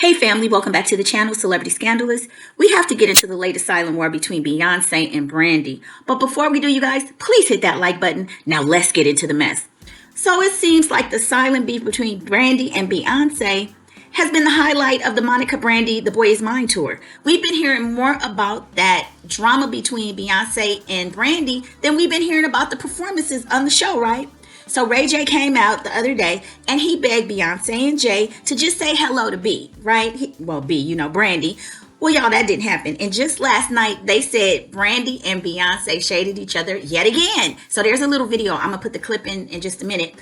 Hey family, welcome back to the channel, Celebrity Scandalust. We have to get into the latest silent war between Beyonce and Brandy. But before we do, you guys, please hit that like button. Now let's get into the mess. So it seems like the silent beef between Brandy and Beyonce has been the highlight of the Monica Brandy The Boy Is Mine tour. We've been hearing more about that drama between Beyonce and Brandy than we've been hearing about the performances on the show, right? So Ray J came out the other day and he begged Beyonce and Jay to just say hello to B, right? B, Brandy. Well, y'all, that didn't happen. And just last night, they said Brandy and Beyonce shaded each other yet again. So there's a little video. I'm going to put the clip in just a minute.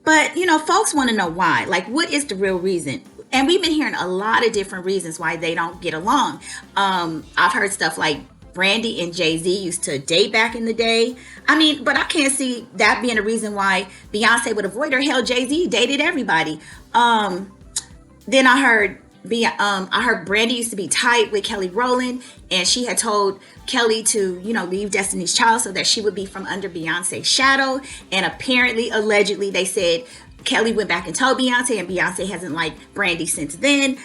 But, folks want to know why. Like, what is the real reason? And we've been hearing a lot of different reasons why they don't get along. I've heard stuff like Brandy and Jay-Z used to date back in the day. But I can't see that being a reason why Beyonce would avoid her. Hell, Jay-Z dated everybody. Then I heard Brandy used to be tight with Kelly Rowland, and she had told Kelly to, leave Destiny's Child so that she would be from under Beyonce's shadow. And apparently, allegedly, they said Kelly went back and told Beyonce, and Beyonce hasn't liked Brandy since then.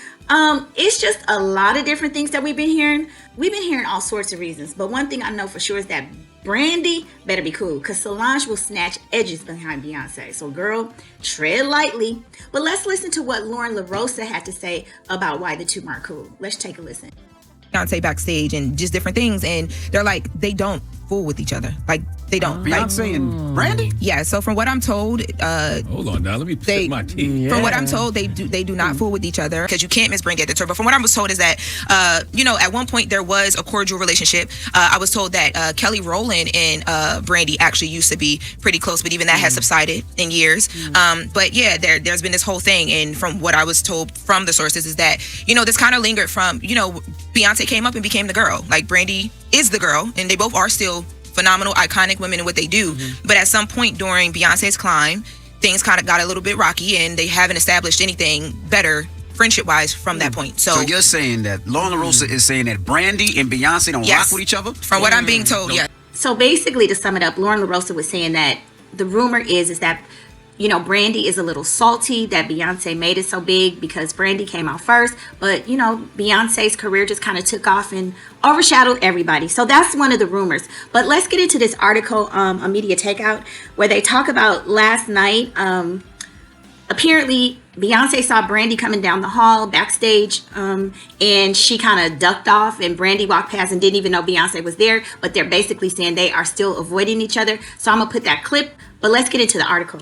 It's just a lot of different things that we've been hearing. We've been hearing all sorts of reasons, but one thing I know for sure is that Brandy better be cool, because Solange will snatch edges behind Beyonce. So girl, tread lightly. But let's listen to what Lauren LaRosa had to say about why the two aren't cool. Let's take a listen. Beyonce backstage and just different things, and they're like, they don't fool with each other. Like, they don't. Beyonce and Brandy? Yeah, so from what I'm told, hold on now, let me set my teeth. From what I'm told, they do not fool with each other, because you can't miss Brandy at the tour. But from what I was told is that, at one point there was a cordial relationship. I was told that Kelly Rowland and Brandy actually used to be pretty close, but even that has subsided in years. But yeah, there's been this whole thing, and from what I was told from the sources is that, this kind of lingered from, Beyonce came up and became the girl. Like, Brandy is the girl, and they both are still phenomenal, iconic women in what they do. But at some point during Beyonce's climb, things kind of got a little bit rocky, and they haven't established anything better friendship-wise from that point. So you're saying that Lauren LaRosa is saying that Brandy and Beyonce don't rock with each other? From what I'm being told, yeah. So basically, to sum it up, Lauren LaRosa was saying that the rumor is that Brandy is a little salty that Beyonce made it so big because Brandy came out first. But, Beyonce's career just kind of took off and overshadowed everybody. So that's one of the rumors. But let's get into this article, a media takeout, where they talk about last night. Apparently, Beyonce saw Brandy coming down the hall backstage, and she kind of ducked off, and Brandy walked past and didn't even know Beyonce was there. But they're basically saying they are still avoiding each other. So I'm going to put that clip. But let's get into the article.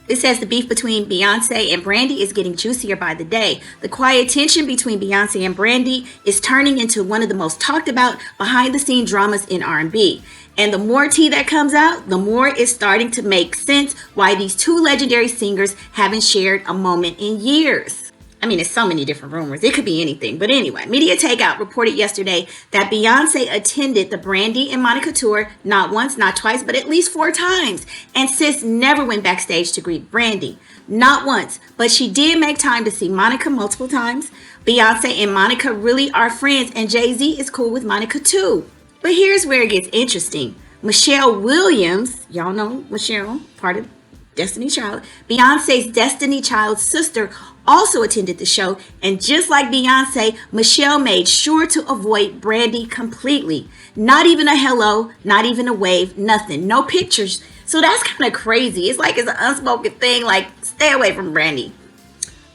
It says the beef between Beyonce and Brandy is getting juicier by the day. The quiet tension between Beyonce and Brandy is turning into one of the most talked about behind-the-scenes dramas in R&B. And the more tea that comes out, the more it's starting to make sense why these two legendary singers haven't shared a moment in years. It's so many different rumors. It could be anything. But anyway, Media Takeout reported yesterday that Beyonce attended the Brandy and Monica tour not once, not twice, but at least 4 times. And sis never went backstage to greet Brandy. Not once. But she did make time to see Monica multiple times. Beyonce and Monica really are friends, and Jay-Z is cool with Monica too. But here's where it gets interesting. Michelle Williams, y'all know Michelle, part of Destiny Child, Beyonce's Destiny Child's sister, also attended the show, and just like Beyonce, Michelle made sure to avoid Brandy completely. Not even a hello, not even a wave, nothing, no pictures. So that's kind of crazy. It's like it's an unspoken thing, like stay away from Brandy.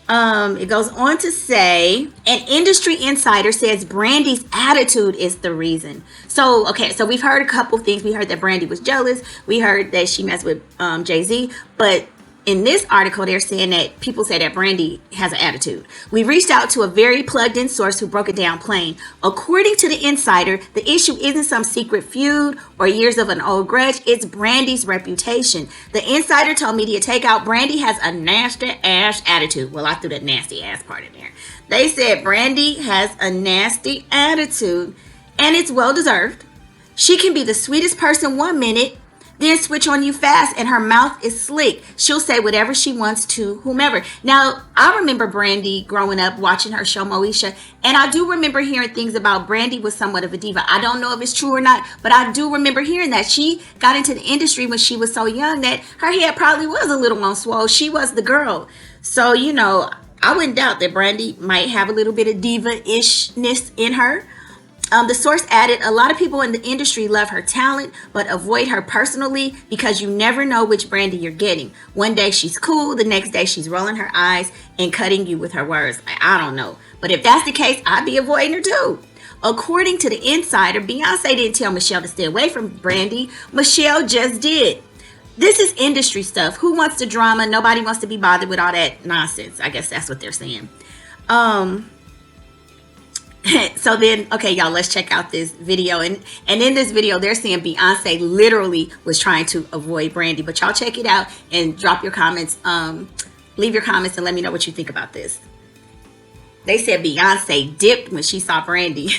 It goes on to say, an industry insider says Brandy's attitude is the reason. So we've heard a couple things. We heard that Brandy was jealous. We heard that she messed with Jay-Z. But in this article, they're saying that people say that Brandy has an attitude. We reached out to a very plugged-in source who broke it down plain. According to the insider, the issue isn't some secret feud or years of an old grudge. It's Brandy's reputation. The insider told Media Takeout Brandy has a nasty-ass attitude. Well, I threw that nasty-ass part in there. They said Brandy has a nasty attitude, and it's well-deserved. She can be the sweetest person one minute, then switch on you fast, and her mouth is slick. She'll say whatever she wants to whomever. Now, I remember Brandy growing up watching her show Moesha, and I do remember hearing things about Brandy was somewhat of a diva. I don't know if it's true or not, but I do remember hearing that. She got into the industry when she was so young that her head probably was a little on swole. She was the girl. So, I wouldn't doubt that Brandy might have a little bit of diva-ishness in her. The source added, a lot of people in the industry love her talent, but avoid her personally because you never know which Brandy you're getting. One day she's cool, the next day she's rolling her eyes and cutting you with her words. I don't know. But if that's the case, I'd be avoiding her too. According to the insider, Beyonce didn't tell Michelle to stay away from Brandy. Michelle just did. This is industry stuff. Who wants the drama? Nobody wants to be bothered with all that nonsense. I guess that's what they're saying. So then, okay, y'all, let's check out this video. And in this video, they're saying Beyonce literally was trying to avoid Brandy. But y'all check it out and drop your comments. Leave your comments and let me know what you think about this. They said Beyonce dipped when she saw Brandy.